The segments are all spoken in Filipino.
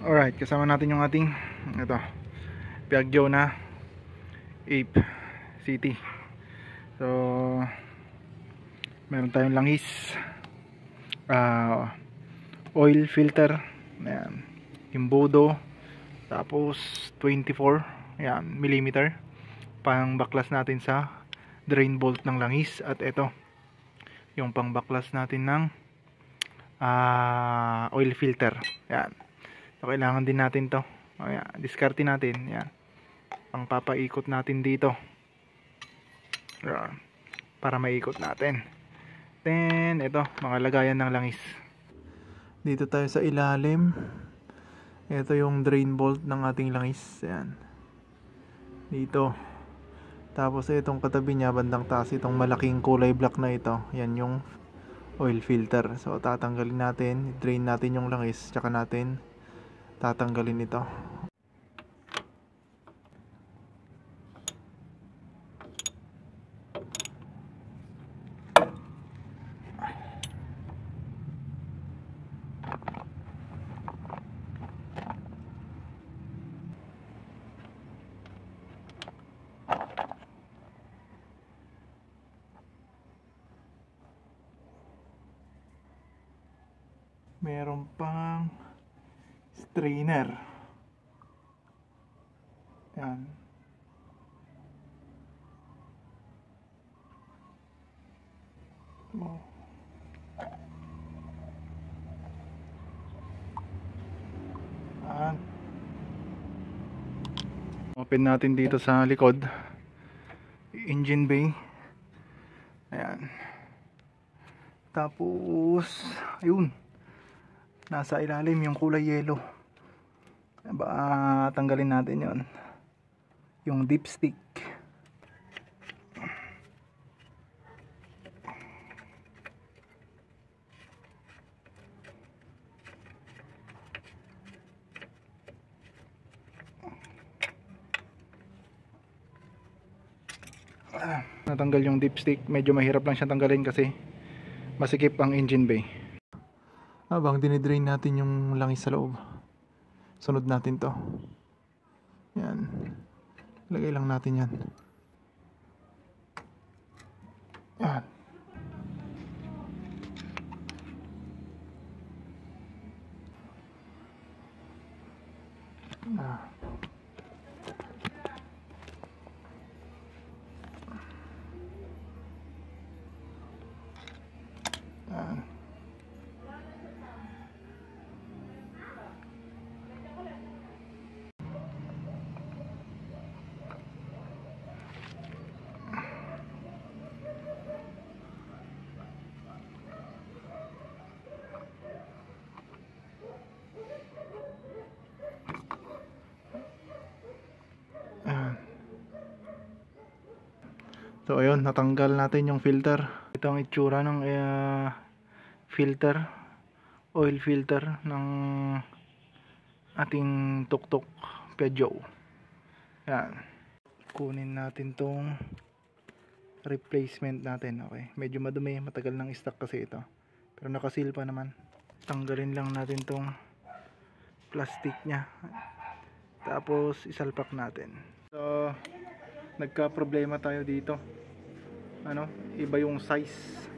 Alright, kasama natin yung ating ito, Piaggio na Ape City. So meron tayong langis, oil filter, ayan, imbudo, tapos 24 ayan, millimeter pang baklas natin sa drain bolt ng langis. At ito yung pang baklas natin ng oil filter. Ayan, so kailangan din natin to. Ayan, diskarte natin. Ayan, pang papaikot natin dito. Ayan, para maikot natin. Then ito, mga lagayan ng langis. Dito tayo sa ilalim. Ito yung drain bolt ng ating langis. Ayan, dito. Tapos itong katabi niya bandang taas, itong malaking kulay black na ito, yan yung oil filter. So tatanggalin natin, drain natin yung langis, tsaka natin tatanggalin ito. Meron pang strainer. Yan. Oh. Yan. Open natin dito sa likod, engine bay. Ayan. Tapos ayun, nasa ilalim yung kulay yellow. Tanggalin natin yon, yung dipstick. Natanggal yung dipstick. Medyo mahirap lang siya tanggalin kasi masikip ang engine bay. Habang dinidrain natin yung langis sa loob, sunod natin to. Yan, lagay lang natin yan. Yan. Yan. So ayun, natanggal natin yung filter. Ito ang itsura ng filter, oil filter ng ating tuk-tuk Piaggio. Yan. Kunin natin tong replacement natin. Okay, medyo madumi, matagal nang stock kasi ito, pero nakasil pa naman. Tanggalin lang natin tong plastic nya, tapos isalpak natin. So nagka problema tayo dito, iba yung size,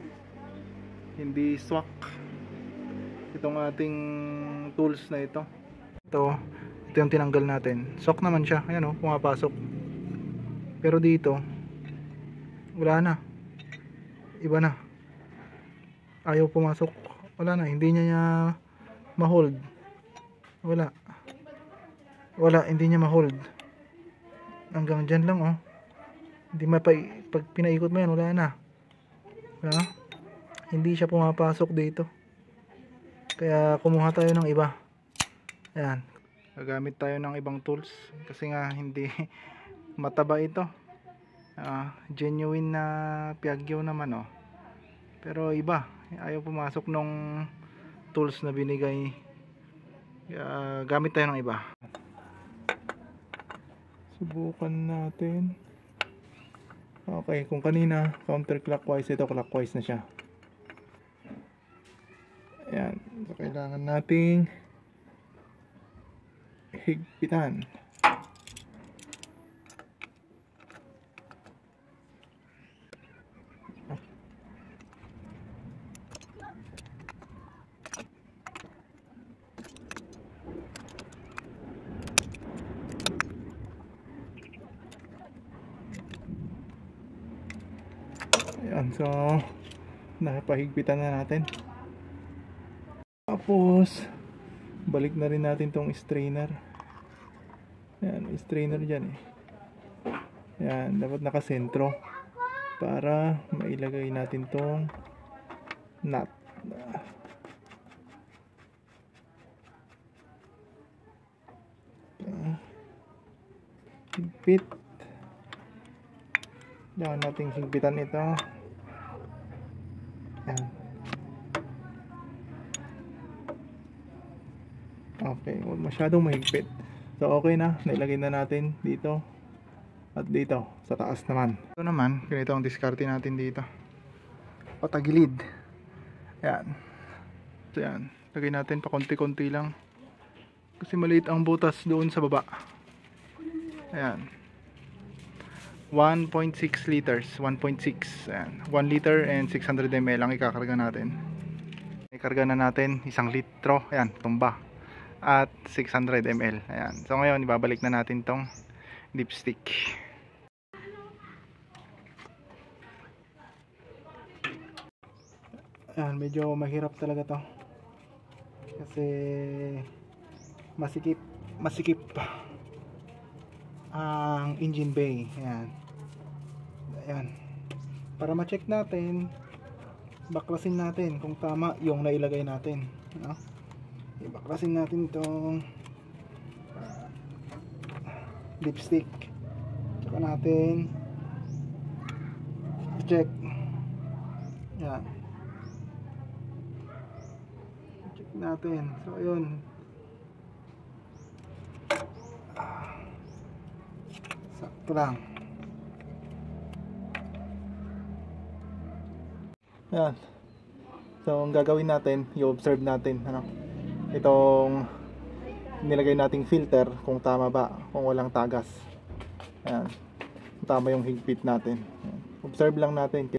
hindi swak itong ating tools na ito. Ito yung tinanggal natin, swak naman siya, ayan pumapasok, pero dito wala na, iba na, ayaw pumasok, wala na, hindi niya ma-hold, wala, hindi niya ma-hold, hanggang dyan lang hindi pag pinaikot mo yan, wala na. Hindi siya pumapasok dito, kaya kumuha tayo ng iba. Ayan, gagamit tayo ng ibang tools kasi nga hindi mataba ito. Genuine na Piaggio naman pero iba, ayaw pumasok nung tools na binigay. Gamit tayo ng iba. Subukan natin. Okay, kung kanina counterclockwise, ito clockwise na siya. Ayan, so kailangan nating higpitan. Ayan, so nakapahigpitan na natin. Tapos balik na rin natin tong strainer. Ayan, may strainer dyan eh. Ayan, dapat nakasentro para mailagay natin tong nut. Higpit. Diyan natin higpitan ito. Ayan. Okay, huwag masyadong mahigpit. So okay na, nailagay na natin dito at dito sa taas naman. Ito naman, ganito ang diskarte natin dito. Patagilid. Ayan. So yan, lagay natin pa konti-konti lang kasi maliit ang butas doon sa baba. Ayan. 1.6 liters, 1.6. Ayan, 1 liter and 600 ml ang ikakarga natin. Ikarga na natin 1 litro. Ayan, tumba. At 600 ml. Ayan. So ngayon, ibabalik na natin tong dipstick. Ayan, medyo mahirap talaga to. Kasi masikip ang engine bay. Ayan. Ayan. Para ma-check natin, baklasin natin kung tama yung nailagay natin. Ano? Baklasin natin itong dipstick. Tsaka natin check. Yan. Check natin. So ayun. Sakto lang. Yan. So ang gagawin natin, i-observe natin ano, itong nilagay nating filter kung tama ba, kung walang tagas. Ayan, tama yung higpit natin. Ayan. Observe lang natin.